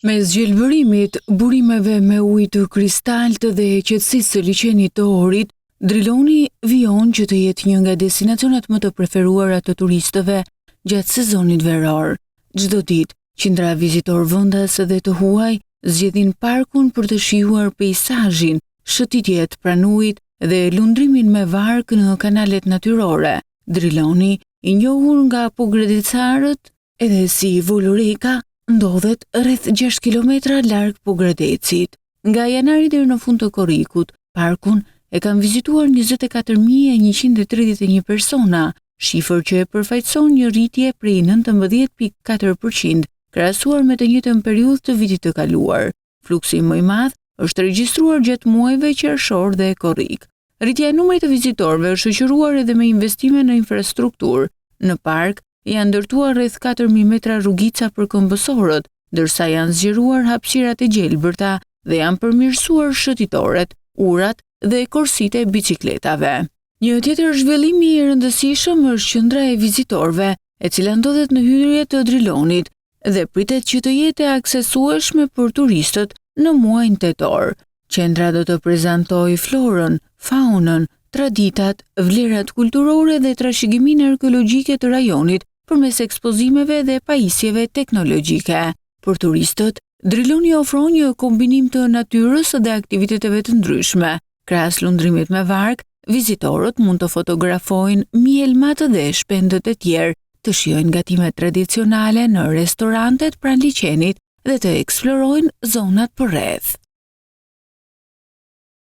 Mes gjelbërimit, burimeve me ujë të kristalt dhe qetësisë së liçenit të Orit, Driloni vijon që të jetë një nga destinacionet më të preferuara të turistëve gjatë sezonit veror. Çdo ditë, qindra vizitor vendas dhe të huaj zgjedhin parkun për të shijuar peizazhin, shëtitjet pranë ujit dhe lundrimin me vark në kanalet natyrore. Driloni, i njohur nga pogredecarët edhe si Volureka, ndodhet rreth 6 kilometra larg Pogradecit. Nga janari deri në fund të korrikut, parkun e kanë vizituar 24.131 persona, shifër që e përfaqëson një rritje prej 19.4% krahasuar me të njëjtën periudhë të vitit të kaluar. Fluksi më i madh është regjistruar gjatë muajve qershor dhe korrik. Rritja e numrit të vizitorëve është shoqëruar edhe me investime në infrastrukturë. Në park janë ndërtuar rreth 4.000 metra rrugica për këmbësorët, ndërsa janë zgjeruar hapësirat e gjelbërta dhe janë përmirësuar shëtitoret, urat dhe korsitë e biçikletave. Një tjetër zhvillim i rëndësishëm është qendra e vizitorëve, e cila ndodhet në hyrje të Drilonit dhe pritet që të jetë aksesueshme për turistët në muajin tetor. Qendra do të prezantojë florën, faunën, traditat, vlerat kulturore dhe trashëgiminë arkeologjike të rajonit përmes ekspozimeve dhe pajisjeve teknologjike. Për turistët, Driloni ofron një kombinim të natyrës dhe aktiviteteve të ndryshme. Krahas lundrimit me vark, vizitorët mund të fotografojnë mielmat dhe shpendët e tjerë, të shijojnë gatimet tradicionale në restorantet pranë liçenit dhe të eksplorojnë zonat përreth.